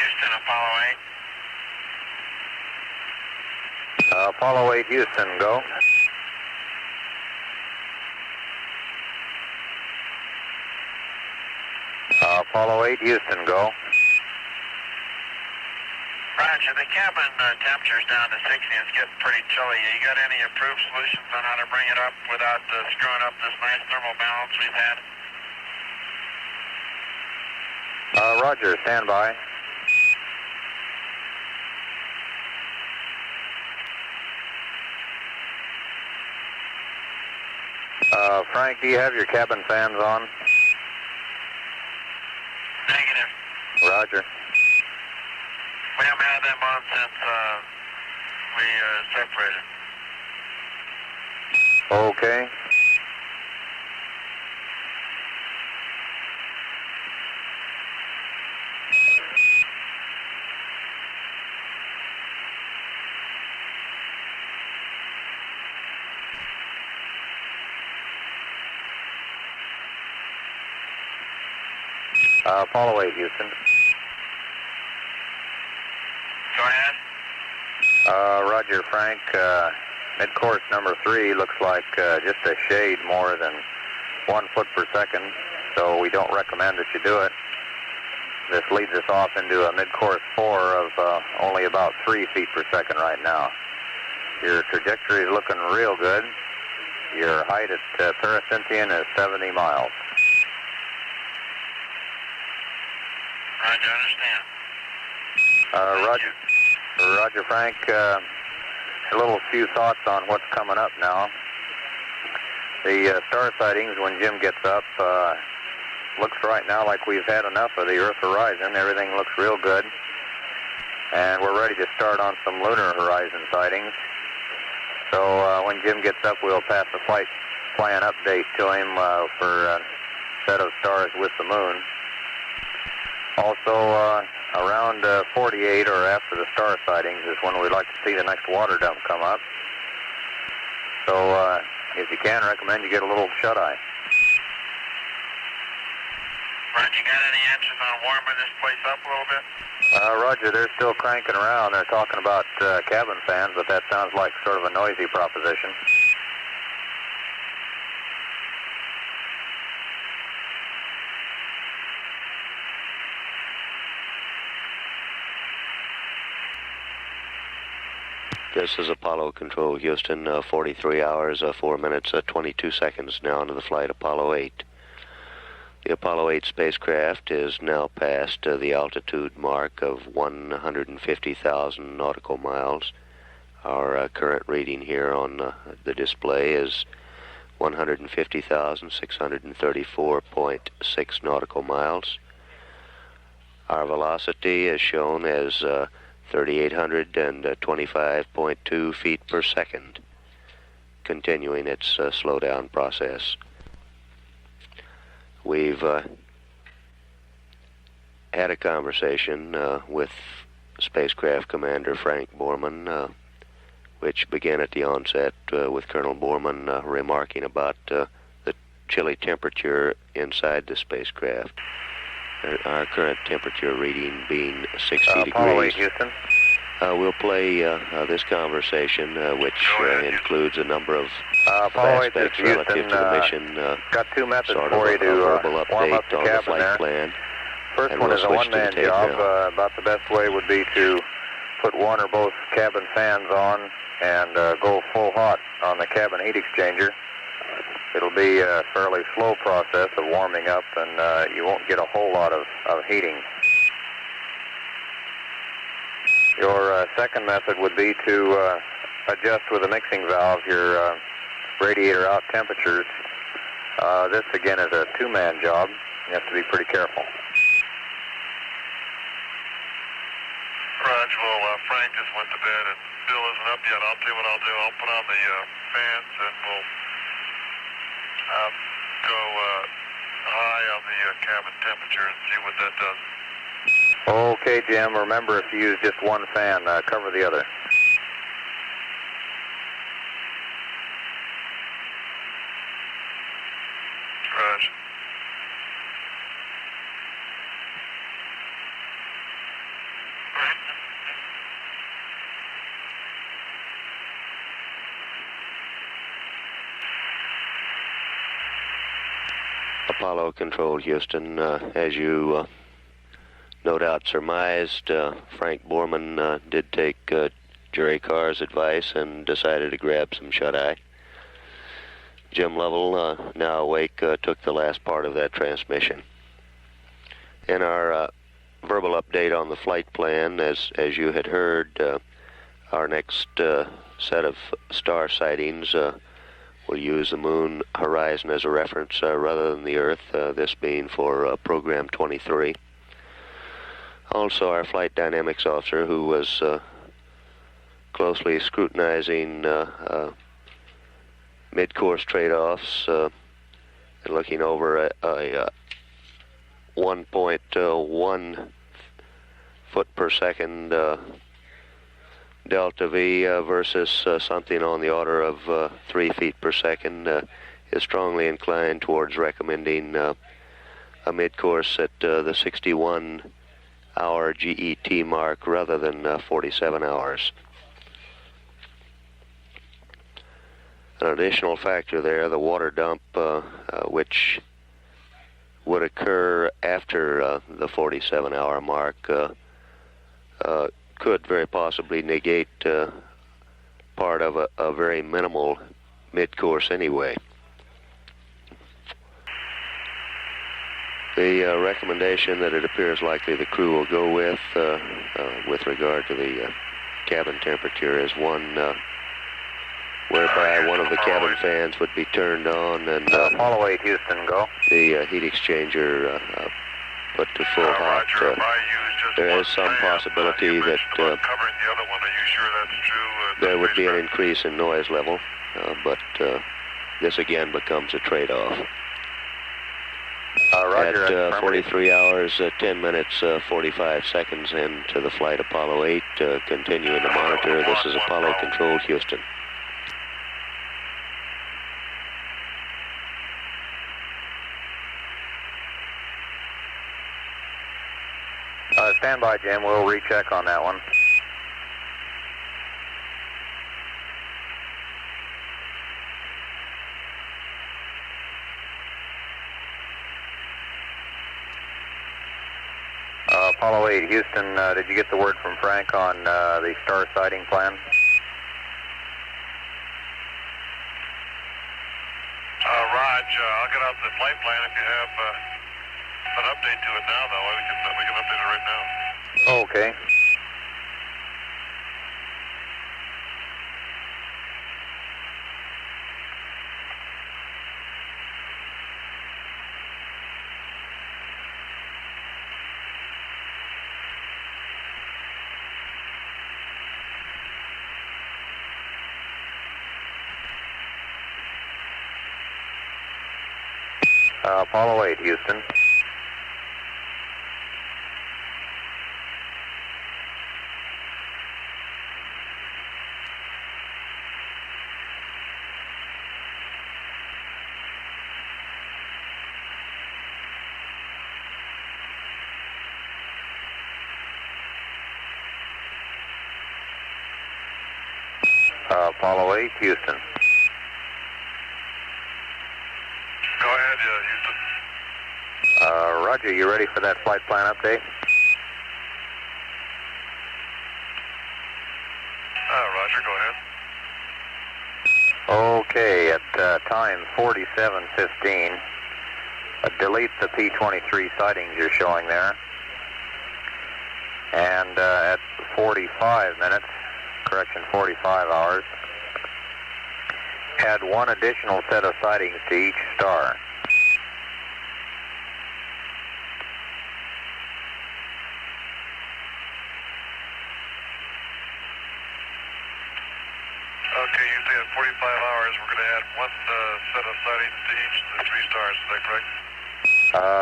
Houston, Apollo 8. Apollo 8, Houston, go. Apollo 8, Houston, go. Roger, the cabin temperature's down to 60 and it's getting pretty chilly. You got any improved solutions on how to bring it up without screwing up this nice thermal balance we've had? Roger, stand by. Frank, do you have your cabin fans on? Negative. Roger. We haven't had them on since we separated. Okay. Apollo 8, Houston. Go ahead. Roger, Frank. Mid-course number 3 looks like just a shade more than 1 foot per second, so we don't recommend that you do it. This leads us off into a mid-course 4 of only about 3 feet per second right now. Your trajectory is looking real good. Your height at Paracynthian is 70 miles. Roger, understand. Roger, Frank. A few thoughts on what's coming up now. The star sightings when Jim gets up looks right now like we've had enough of the Earth horizon. Everything looks real good. And we're ready to start on some lunar horizon sightings. So when Jim gets up, we'll pass the flight plan update to him for a set of stars with the moon. Also, around 48 or after the star sightings is when we'd like to see the next water dump come up. So, if you can, recommend you get a little shut-eye. Roger, you got any answers on warming this place up a little bit? Roger, they're still cranking around. They're talking about cabin fans, but that sounds like sort of a noisy proposition. This is Apollo Control, Houston, 43 hours, 4 minutes, 22 seconds now into the flight Apollo 8. The Apollo 8 spacecraft is now past the altitude mark of 150,000 nautical miles. Our current reading here on the display is 150,634.6 nautical miles. Our velocity is shown as 3,825.2 feet per second, continuing its slowdown process. We've had a conversation with spacecraft commander Frank Borman, which began at the onset with Colonel Borman remarking about the chilly temperature inside the spacecraft. Our current temperature reading being 60 Apollo degrees. 8, Houston. We'll play this conversation, which includes a number of Apollo 8, aspects Houston. relative to the mission. Got 2 methods Sort for of you a to verbal warm up update the on the cabin flight there. plan. First and one we'll is a switch to one-man the tape job. now. About the best way would be to put one or both cabin fans on and go full hot on the cabin heat exchanger. It'll be a fairly slow process of warming up, and you won't get a whole lot of heating. Your second method would be to adjust with a mixing valve your radiator out temperatures. This, again, is a 2-man job. You have to be pretty careful. Roger, well, Frank just went to bed and Bill isn't up yet. I'll tell you what I'll do. I'll put on the fans and we'll go high on the cabin temperature and see what that does. Okay, Jim. Remember, if you use just one fan, cover the other. Roger. Apollo Control, Houston. As you no doubt surmised, Frank Borman did take Jerry Carr's advice and decided to grab some shut-eye. Jim Lovell, now awake, took the last part of that transmission. In our verbal update on the flight plan, as you had heard, our next set of star sightings will use the moon horizon as a reference rather than the Earth, this being for Program 23. Also, our flight dynamics officer, who was closely scrutinizing mid-course trade-offs and looking over a 1.1 foot per second delta V versus something on the order of 3 feet per second, is strongly inclined towards recommending a mid-course at the 61-hour GET mark rather than 47 hours. An additional factor there, the water dump, which would occur after the 47-hour mark, could very possibly negate part of a very minimal mid-course anyway. The recommendation that it appears likely the crew will go with regard to the cabin temperature is one whereby one of the cabin fans would be turned on and Apollo 8, Houston, go. the heat exchanger put to full hot. There is some possibility that there would be an increase in noise level, but this again becomes a trade-off. Roger, at 43 hours, 10 minutes, 45 seconds into the flight, Apollo 8, continuing to monitor. This is Apollo Control, Houston. Stand by, Jim. We'll recheck on that one. Apollo 8, Houston, did you get the word from Frank on the star sighting plan? Raj, I'll get out the flight plan if you have an update to it now, though. We can update it right now. Okay. Apollo 8, Houston. Apollo 8, Houston. Go ahead, Houston. Roger, you ready for that flight plan update? Roger, go ahead. Okay, at time 47:15, delete the P-23 sightings you're showing there. And at 45 minutes, correction, 45 hours, add one additional set of sightings to each star. Okay, you say at 45 hours we're going to add one set of sightings to each of the 3 stars, is that correct?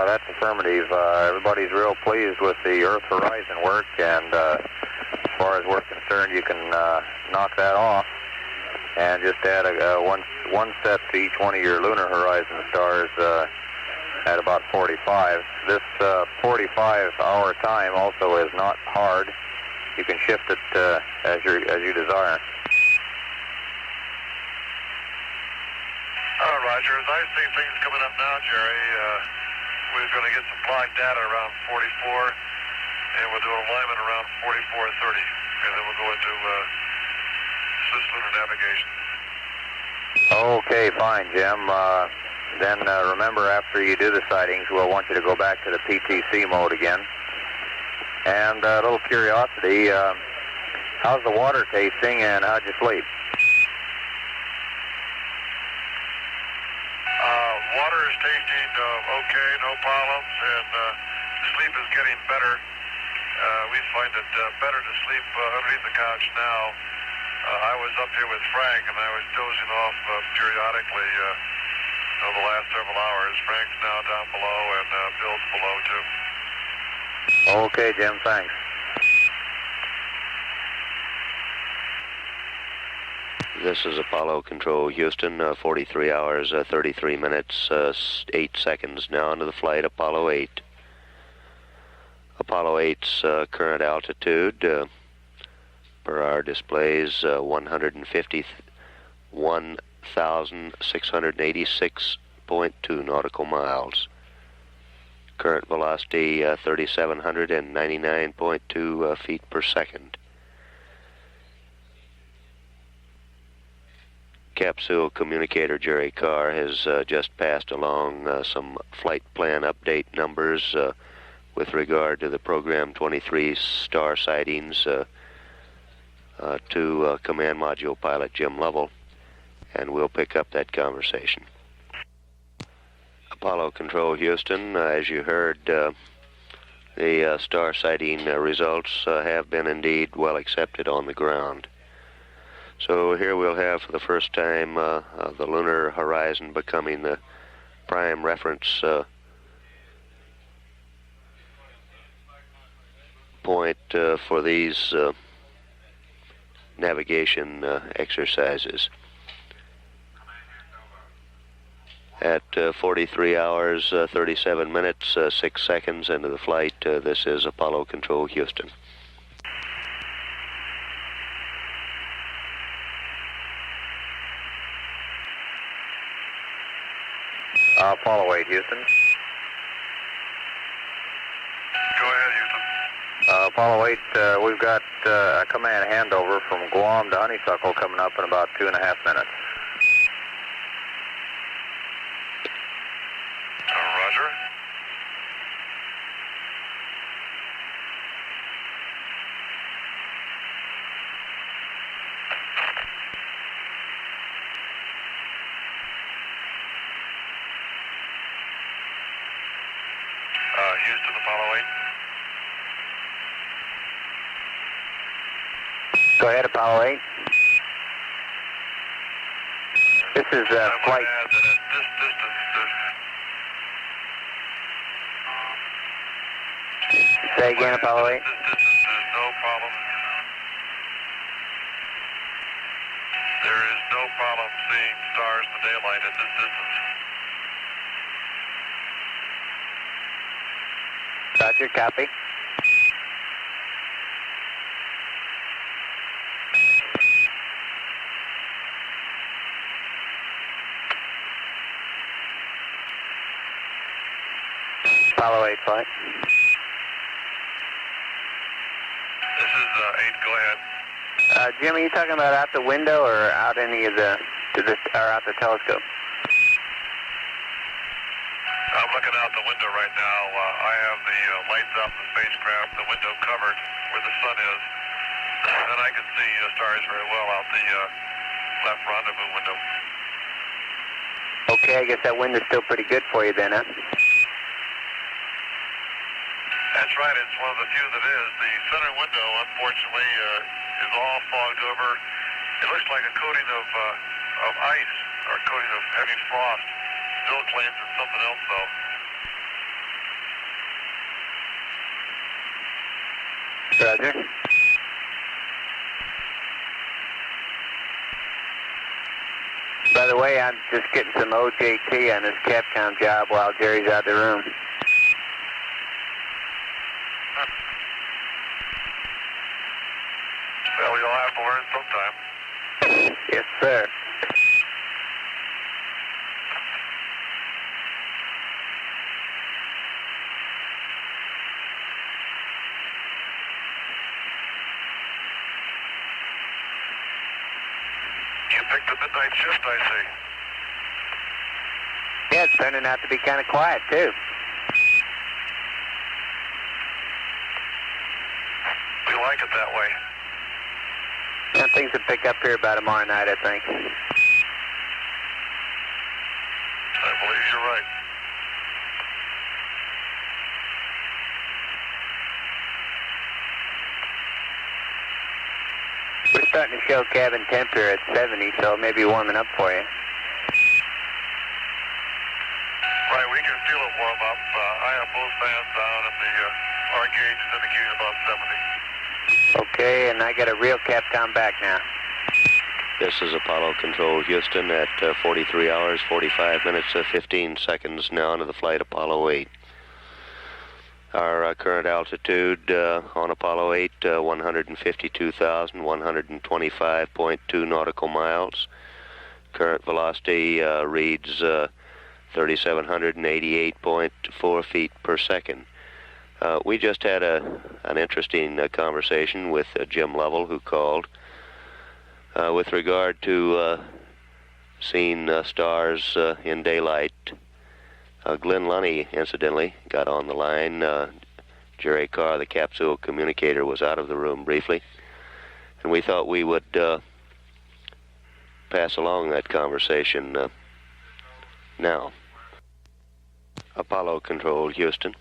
That's affirmative. Everybody's real pleased with the Earth horizon work, and as far as we're concerned, you can knock that off and just add one set to each one of your lunar horizon stars at about 45. This 45-hour time also is not hard. You can shift it as you desire. Roger, Roger. As I see things coming up now, Jerry, we're going to get some flight data around 44, and we'll do alignment around 44:30, and then we'll go into cislunar navigation. Okay, fine, Jim. Then remember, after you do the sightings, we'll want you to go back to the PTC mode again. And a little curiosity, how's the water tasting and how'd you sleep? Water is tasting okay, no problems, and sleep is getting better. We find it better to sleep underneath the couch now. I was up here with Frank, and I was dozing off periodically the last several hours. Frank's now down below, and Bill's below, too. Okay, Jim, thanks. This is Apollo Control Houston, 43 hours, 33 minutes, 8 seconds now into the flight, Apollo 8. Apollo 8's current altitude, per our displays, 151,686.2 nautical miles. Current velocity, 3,799.2 feet per second. Capsule communicator Jerry Carr has just passed along some flight plan update numbers with regard to the Program 23 star sightings to Command Module Pilot Jim Lovell, and we'll pick up that conversation. Apollo Control Houston, as you heard, the star sighting results have been indeed well accepted on the ground. So here we'll have for the first time the lunar horizon becoming the prime reference point for these navigation exercises. At 43 hours, 37 minutes, 6 seconds into the flight, this is Apollo Control Houston. Apollo 8, Houston. Go ahead, Houston. Apollo 8, we've got a command handover from Guam to Honeysuckle coming up in about 2.5 minutes. Roger. Houston, Apollo 8. Go ahead, Apollo 8. This is I flight. would add that at this distance, Say again, Apollo 8. this distance, there's no problem. There is no problem seeing stars in the daylight at this distance. Roger, copy. Apollo 8 flight. This is 8, go ahead. Jim, are you talking about out the window or out any of the, or out the telescope? I'm looking out the window right now. I have the lights out the spacecraft, the window covered where the sun is, and I can see stars very well out the left rendezvous window. Okay, I guess that window's still pretty good for you then, huh? That's right, it's one of the few that is. The center window, unfortunately, is all fogged over. It looks like a coating of ice or a coating of heavy frost. Bill claims it's something else, though. Roger. By the way, I'm just getting some OJT on this Capcom job while Jerry's out of the room. Well, you'll have to learn sometime. Yes, sir. like the midnight shift, I see. Yeah, it's turning out to be kind of quiet, too. We like it that way. Yeah, things will pick up here by tomorrow night, I think. I believe you're right. We're starting to show cabin temp here at 70, so it may be warming up for you. Right, we can feel it warm up. I have both fans on, and our gauge is indicating about 70. Okay, and I got a real Capcom back now. This is Apollo Control Houston at 43 hours, 45 minutes, 15 seconds now into the flight Apollo 8. Our current altitude on Apollo 8, 152,125.2 nautical miles. Current velocity reads 3,788.4 feet per second. We just had an interesting conversation with Jim Lovell, who called, with regard to seeing stars in daylight. Glynn Lunney, incidentally, got on the line. Jerry Carr, the capsule communicator, was out of the room briefly. And we thought we would pass along that conversation now. Apollo Control Houston.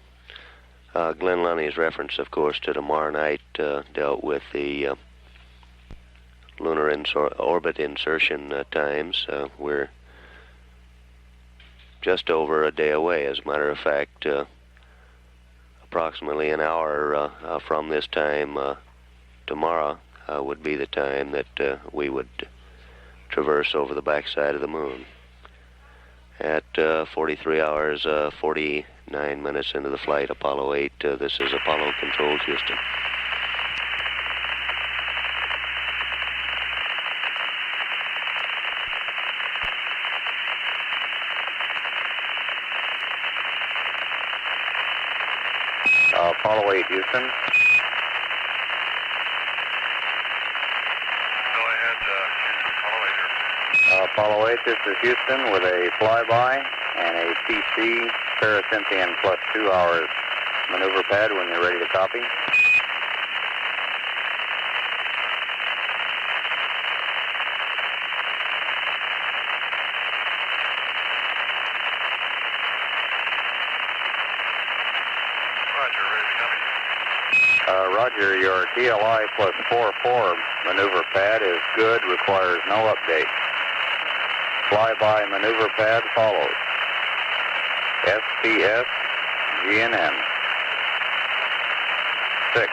Glynn Lunney's reference, of course, to tomorrow night dealt with the lunar orbit insertion times. We're just over a day away. As a matter of fact, approximately an hour from this time tomorrow would be the time that we would traverse over the backside of the moon. At 43 hours, 49 minutes into the flight, Apollo 8, this is Apollo Control Houston. Apollo 8, Houston. Go ahead, Houston. Apollo 8, this is Houston with a flyby and a TC parasynthian plus 2 hours maneuver pad when you're ready to copy. Roger, your TLI plus 4-4 maneuver pad is good, requires no update. Flyby maneuver pad follows. SPS GNN 6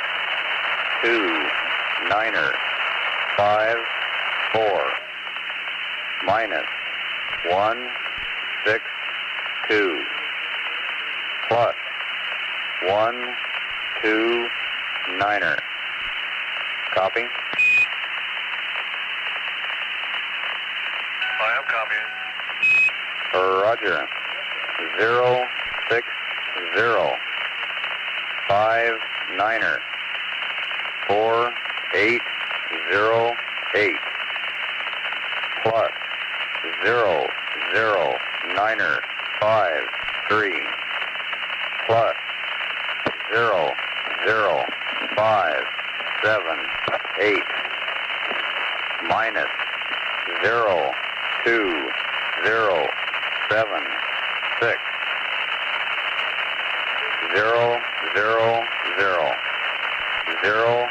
2 9er 5 4 minus 1 6 2 plus 1 2 9er. Copy. I am copying. Roger. 0 6 0 5 9er 4 8 0 8 plus 0 0 9er 5 3 plus 0 0 5 7 8 minus 0 2 0 7 6 0 0 0 0 0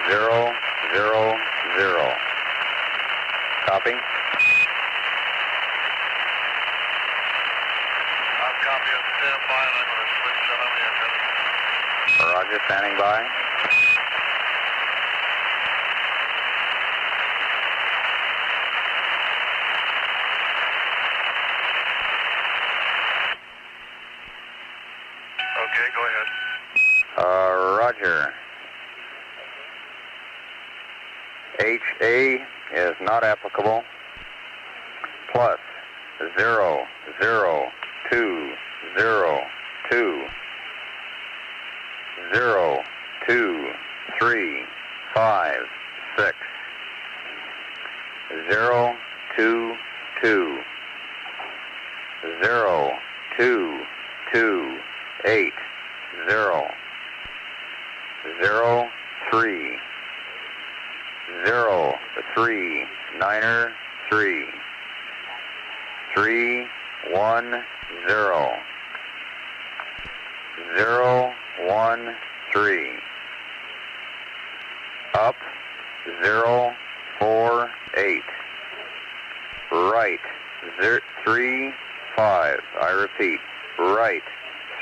0 0 0 0. Copy. I'm copying. Stand by, and I'm going to switch on the antenna. Roger, standing by. Okay, go ahead. Roger. HA is not applicable. Plus 0 0 2 0 2 0 2 3 5 6 0, 2, 2, 0, 2, 2, 8, 0, 0, 3, 0, 3, 9er, 3, 3, 1, 0, 0, 1, 3, up, 0, 4, 8, right, 3, 5, I repeat, right,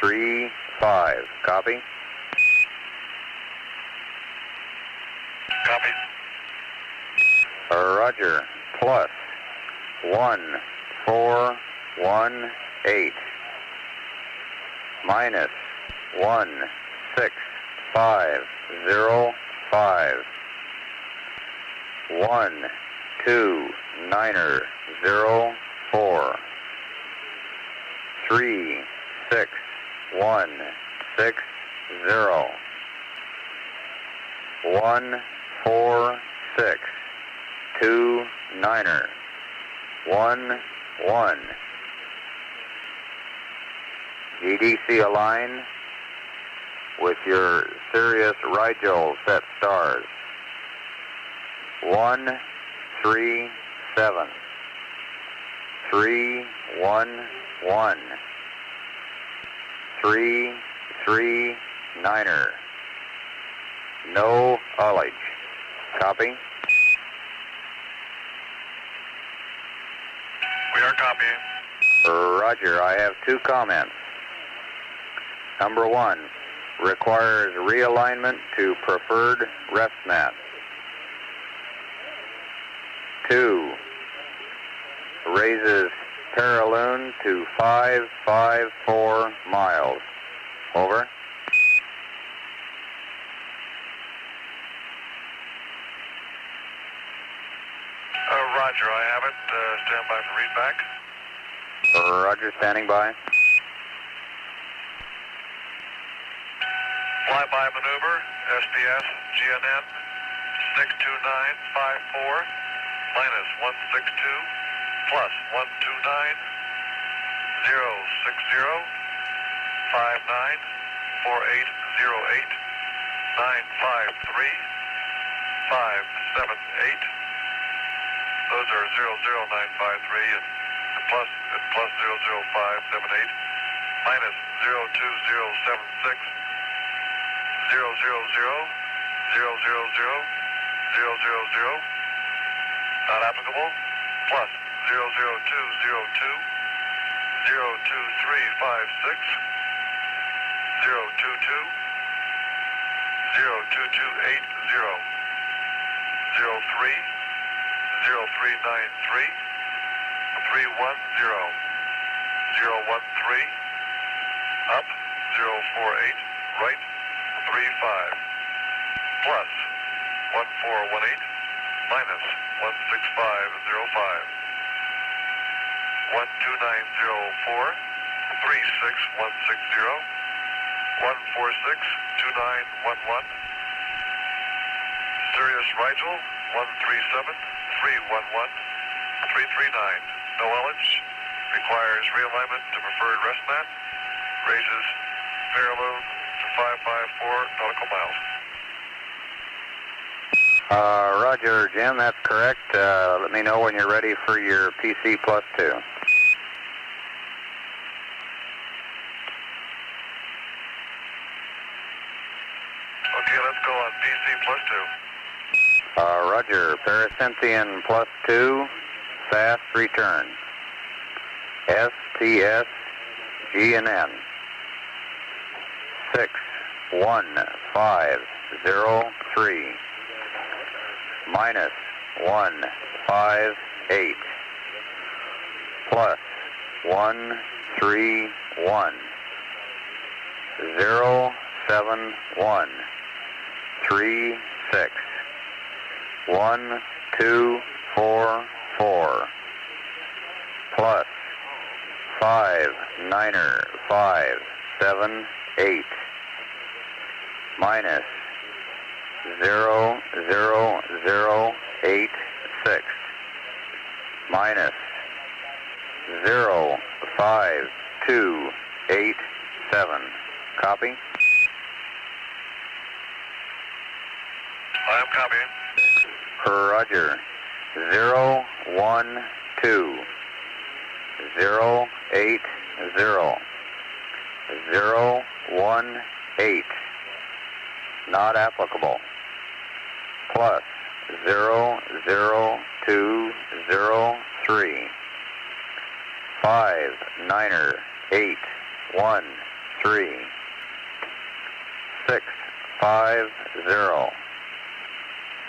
3, 5, copy? Copy. Roger, plus 1, 4, 1, 8, minus 1, 6, 5, 0, 5, 1, 2, 9er, 0, 4, 3, 6, 1, 6, 0, 1, 4, 6, 2, 9er, 1, 1. GDC align with your Sirius Rigel set stars. 1, 3, 7. 3, 1, 1. 3, 3, 9er. No ullage. Copy? We are copying. Roger, I have 2 comments. Number 1, requires realignment to preferred rest mat. 2, raises paraloon to 554 miles. Over. Roger, I have it. Stand by for readback. Roger, standing by. Flyby maneuver, SDS, GNN, 62954, minus 162, plus 129, 060, 59, 4808, 953, 578. Those are 00953 and plus 00578, minus 02076, 000, 000, 000, not applicable, plus 00202, 02356, 022, 02280, 03, 0393, 310, 013, up, 048, right, 35, plus 1418, minus 16505, 12904, 36160, 146 2911, Sirius Rigel 137 311 339, no ullage, requires realignment to preferred rest mat, raises paraloon to 554 nautical miles. Roger, Jim, that's correct. Let me know when you're ready for your PC plus 2. Okay, let's go on PC plus 2. Roger, Paracynthian plus 2, fast return. STS GNN 61503 minus 158 plus 131 071 36 1244 plus 59er 578 minus 00086 minus 05287. Copy. I am copying. Roger. 012 080 018. Not applicable. Plus 00203 59813 650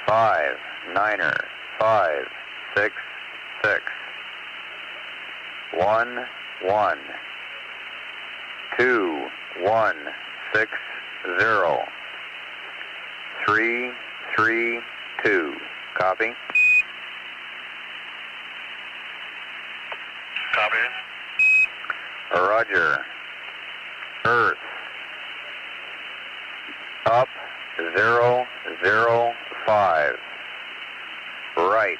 59566 11 2160 332. Copy. Copying. Roger. Earth. Up 005. Right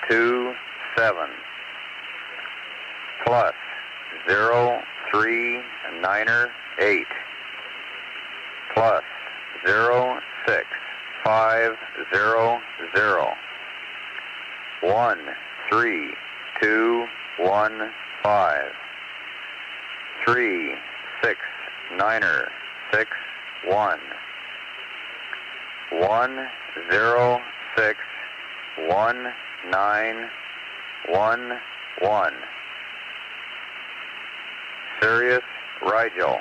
27. Plus 0398. Plus 06500 13215 369661 1061911. Sirius Rigel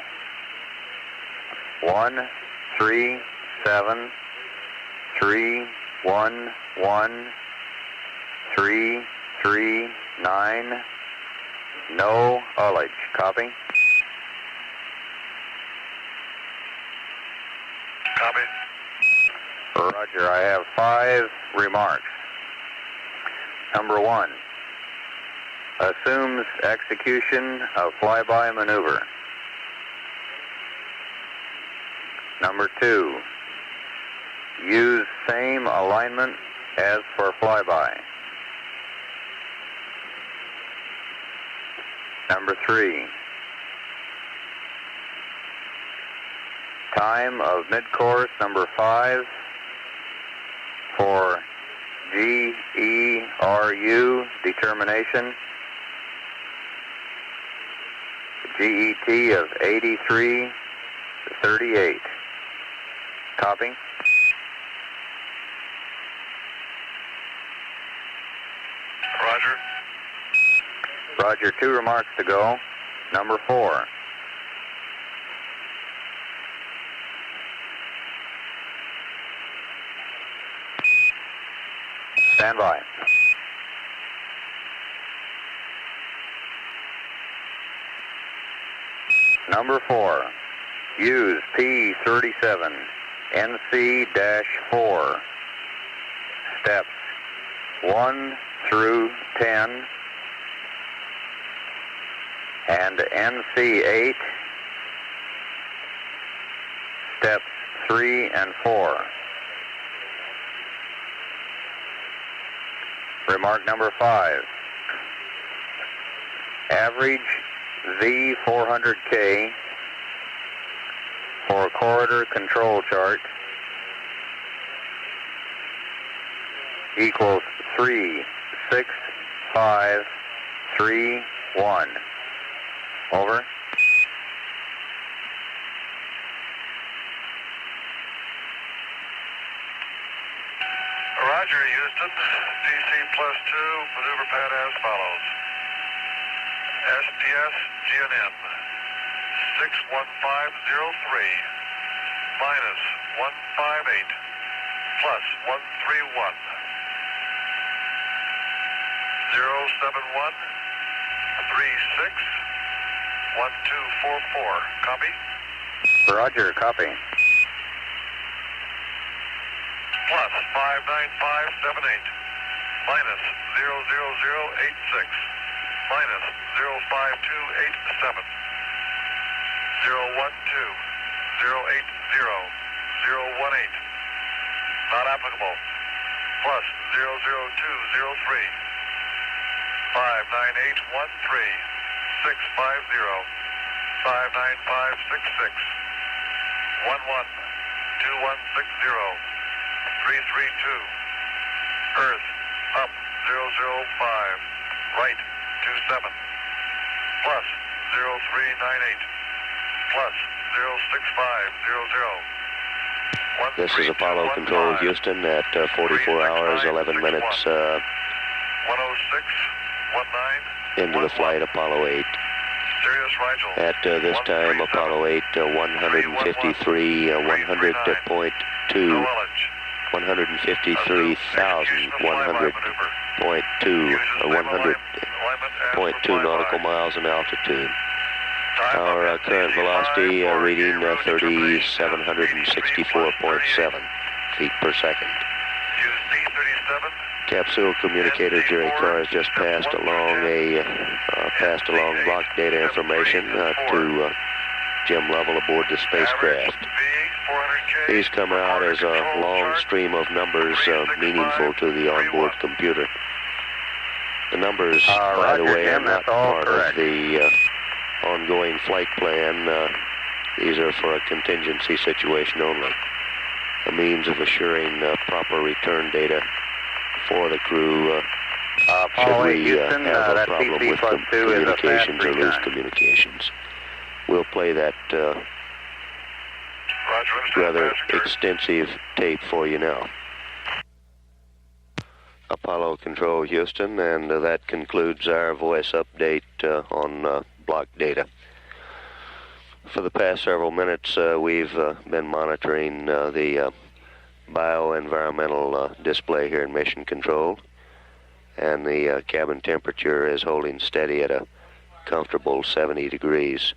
137311339. No ullage. Copy. Copy. Roger. I have 5 remarks. Number 1. Assumes execution of flyby maneuver. Number 2. Use same alignment as for flyby. Number 3. Time of mid-course number 5 for GERU determination. GET of 8338. Copy. Roger. Roger, 2 remarks to go. Number 4. Stand by. Number 4. Use P37 NC-4. Steps 1 through 10 and NC-8 steps 3 and 4. Remark number 5. Average V400K for corridor control chart equals 36531. Over. Roger, Houston. DC +2, maneuver pad as follows. SDS GNN 61503 minus 158 plus 131 071 36 1244. Copy? Roger, copy. Plus 59578 minus 00086 minus 05287 012 080 018. Not applicable. Plus 00203 59813, 650, 59566, 112160, 332, Earth, up 005, right 27, plus 0398, plus 06500. This is Apollo Control Houston at 44 hours, 11 minutes 10619 into the flight, Apollo 8. Sirius Rigel. At this time, Apollo 8, 153, 100.2, 153,100.2, 100.2 nautical miles in altitude. Our current velocity reading 3,764.7 feet per second. Capsule communicator Jerry Carr has just passed along block data information to Jim Lovell aboard the spacecraft. These come out as a long stream of numbers meaningful to the onboard computer. The numbers, by the way, are not part of the ongoing flight plan. These are for a contingency situation only. A means of assuring proper return data for the crew should we have a problem with communications or loose communications. We'll play that rather extensive tape for you now. Apollo Control Houston, and that concludes our voice update on block data. For the past several minutes, we've been monitoring the bioenvironmental display here in Mission Control, and the cabin temperature is holding steady at a comfortable 70 degrees.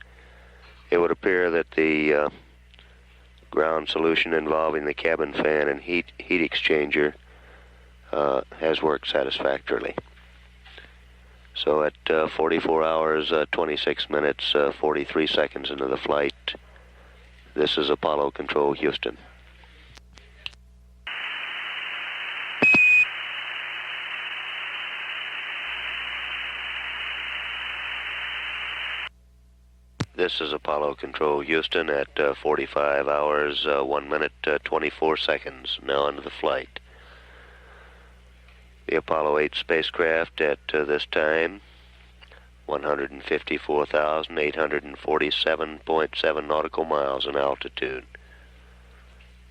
It would appear that the ground solution involving the cabin fan and heat exchanger has worked satisfactorily. So at 44 hours, 26 minutes, 43 seconds into the flight, this is Apollo Control Houston. This is Apollo Control Houston at 45 hours, 1 minute, 24 seconds, now into the flight. The Apollo 8 spacecraft at this time, 154,847.7 nautical miles in altitude.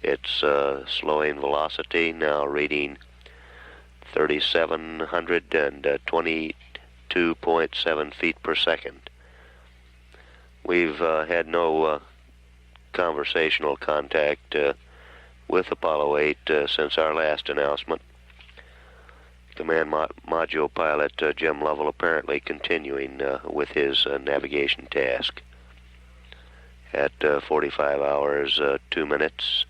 Its slowing velocity now reading 3,722.7 feet per second. We've had no conversational contact with Apollo 8 since our last announcement. Command Module Pilot Jim Lovell apparently continuing with his navigation task. At 45 hours, 2 minutes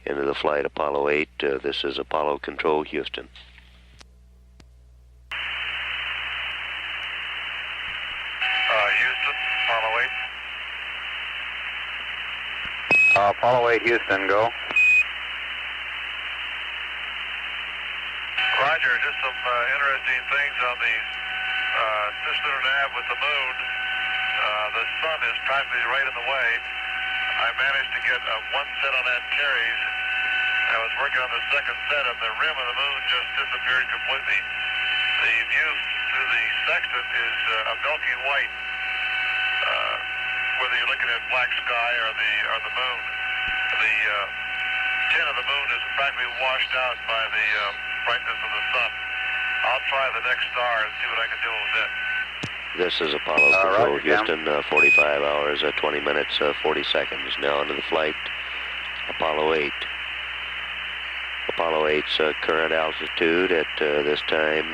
into the flight, Apollo 8, this is Apollo Control Houston. Houston, Apollo 8. Apollo 8, Houston, go. Roger, just some interesting things on the cislunar nav with the moon. The sun is practically right in the way. I managed to get one set on Antares. I was working on the second set, and the rim of the moon just disappeared completely. The view through the sextant is a milky white, whether you're looking at black sky or the moon. The tint of the moon is practically washed out by the brightness of the sun. I'll try the next star and see what I can do with it. This is Apollo Control Houston, 45 hours, 20 minutes, 40 seconds, now into the flight, Apollo 8. Apollo 8's current altitude at this time,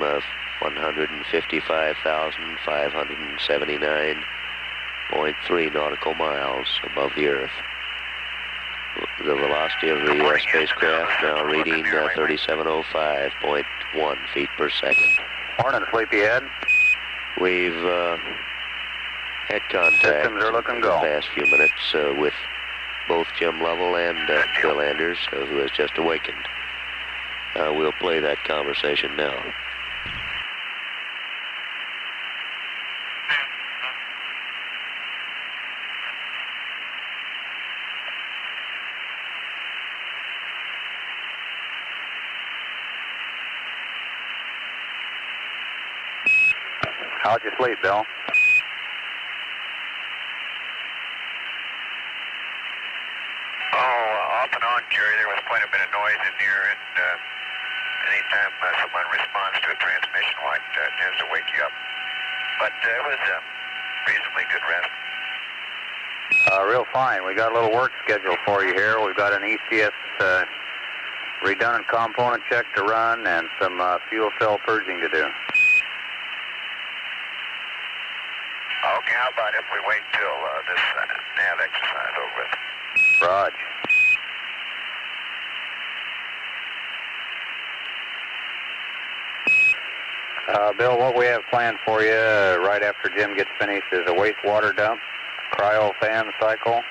155,579.3 nautical miles above the Earth. The velocity of the spacecraft now reading 3705.1 feet per second. Morning, Sleepyhead. We've had contact Systems are looking in the past few minutes with both Jim Lovell and Bill Anders, who has just awakened. We'll play that conversation now. How'd you sleep, Bill? Off and on, Jerry. There was quite a bit of noise in here, and anytime someone responds to a transmission light, it tends to wake you up. But it was reasonably good rest. Real fine. We got a little work scheduled for you here. We've got an ECS redundant component check to run and some fuel cell purging to do. Okay, how about if we wait till this nav exercise over with? Raj. Bill, what we have planned for you right after Jim gets finished is a wastewater dump, cryo fan cycle,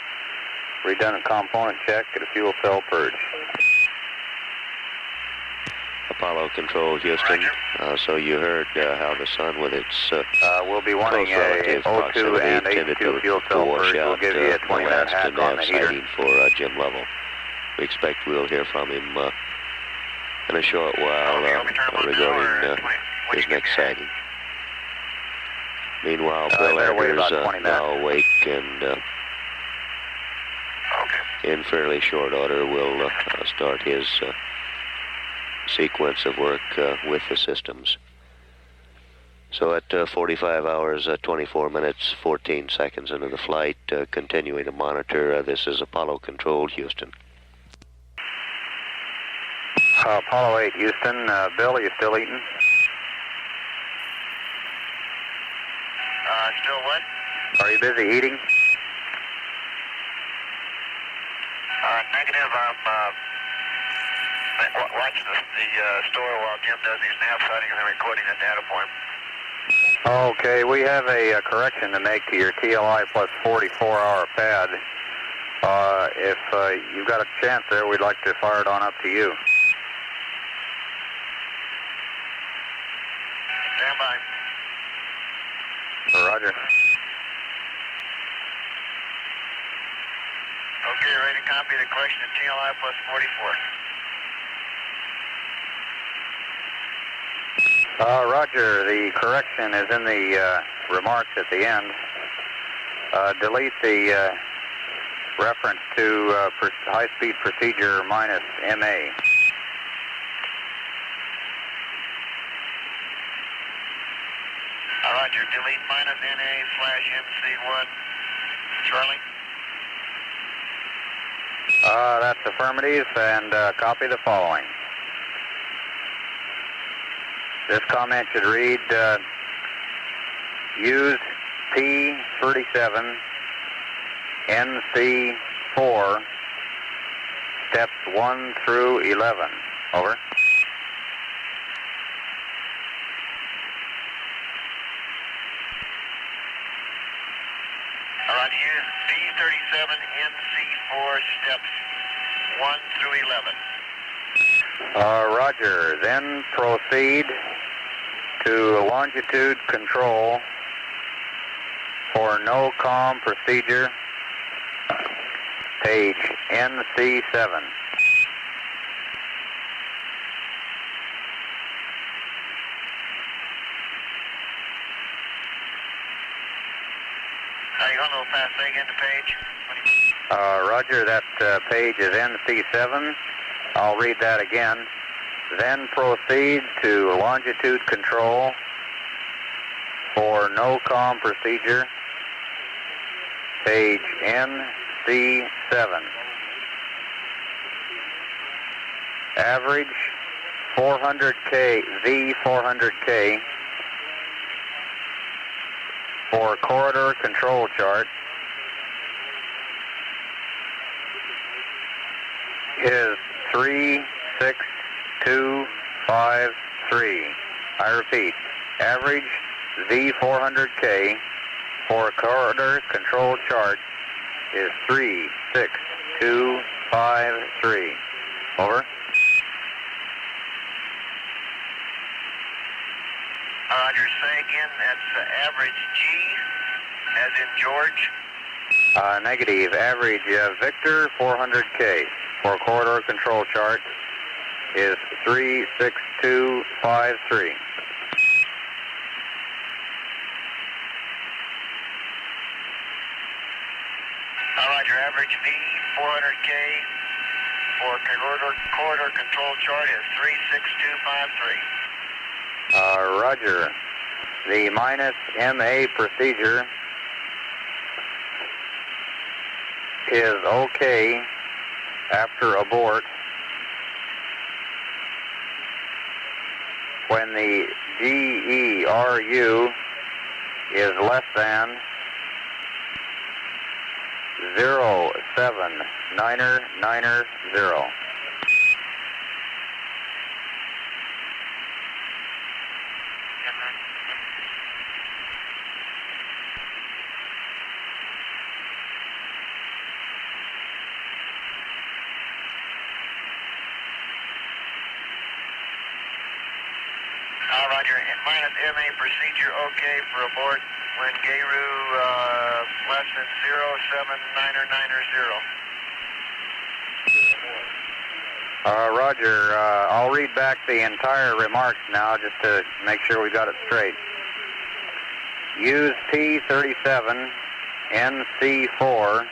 redundant component check, and a fuel cell purge. Apollo Control, Houston. So you heard how the sun with its we'll be wanting a O2 and H2 fuel cell purge. We'll give you a 20-minute hack on the heater. For Jim Lovell. We expect we'll hear from him in a short while regarding his next sighting. Meanwhile, Bill Adder's now awake and in fairly short order will start his sequence of work with the systems. So at 45 hours, 24 minutes, 14 seconds into the flight, continuing to monitor, this is Apollo Control, Houston. Apollo 8, Houston. Bill, are you still eating? Still what? Are you busy eating? Negative. I'm watching the store while Jim does these nav sightings and recording the data point. Okay, we have a correction to make to your TLI plus 44-hour pad. If you've got a chance there, we'd like to fire it on up to you. Stand by. Roger. Okay, ready to copy the correction to TLI plus 44. Roger, the correction is in the remarks at the end. Delete the reference to high-speed procedure minus MA. Roger, delete minus NA/MC1, Charlie. That's affirmative, and copy the following. This comment should read, use P37 NC4 steps 1 through 11. Over. Roger, use P37 NC4 steps 1 through 11. Roger, then proceed to longitude control for no comm procedure, page NC7. Are you going a little fast? Say again the page. Roger, that page is NC7. I'll read that again. Then proceed to longitude control for no comm procedure, page NC7. Average 400K, V400K for corridor control chart is 36253. I repeat, average V400K for corridor control chart is 36253. Over. Roger, say again, that's average G, as in George. Negative, average Victor 400K for corridor control chart is 36253. Roger, average speed 400K for corridor control chart is 36253. Roger. The minus MA procedure is okay after abort when the GERU is less than 07990. Roger, and minus MA procedure okay for abort when GERU less than 07990. Roger, I'll read back the entire remarks now just to make sure we got it straight. Use P37 NC4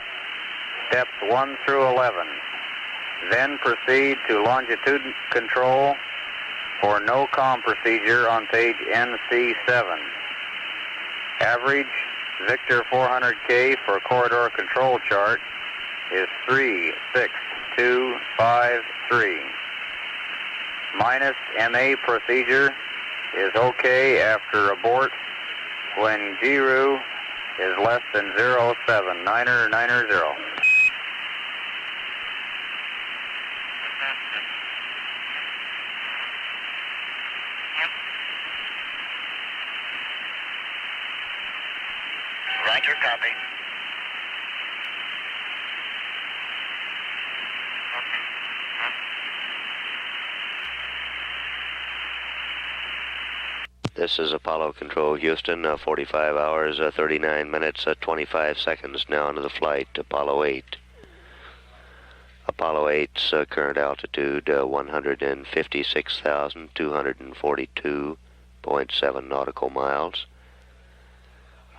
steps 1 through 11. Then proceed to longitude control for no-com procedure on page NC7. Average Victor 400K for corridor control chart is 36253. Minus MA procedure is okay after abort when GERU is less than 07990. Roger, copy. This is Apollo Control, Houston, 45 hours, 39 minutes, 25 seconds now into the flight, Apollo 8. Apollo 8's current altitude, 156,242.7 nautical miles.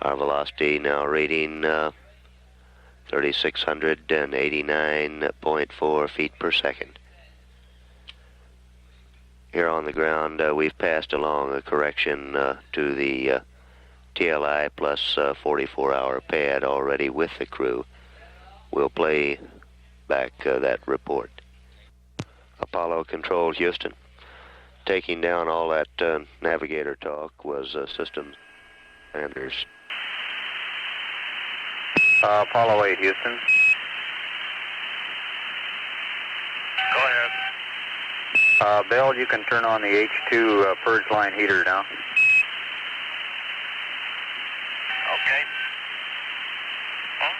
Our velocity now reading 3,689.4 feet per second. Here on the ground, we've passed along a correction to the TLI plus 44-hour pad already with the crew. We'll play back that report. Apollo Control, Houston. Taking down all that navigator talk was systems commanders. Apollo 8, Houston. Go ahead. Bill, you can turn on the H2 purge line heater now. Okay. Huh?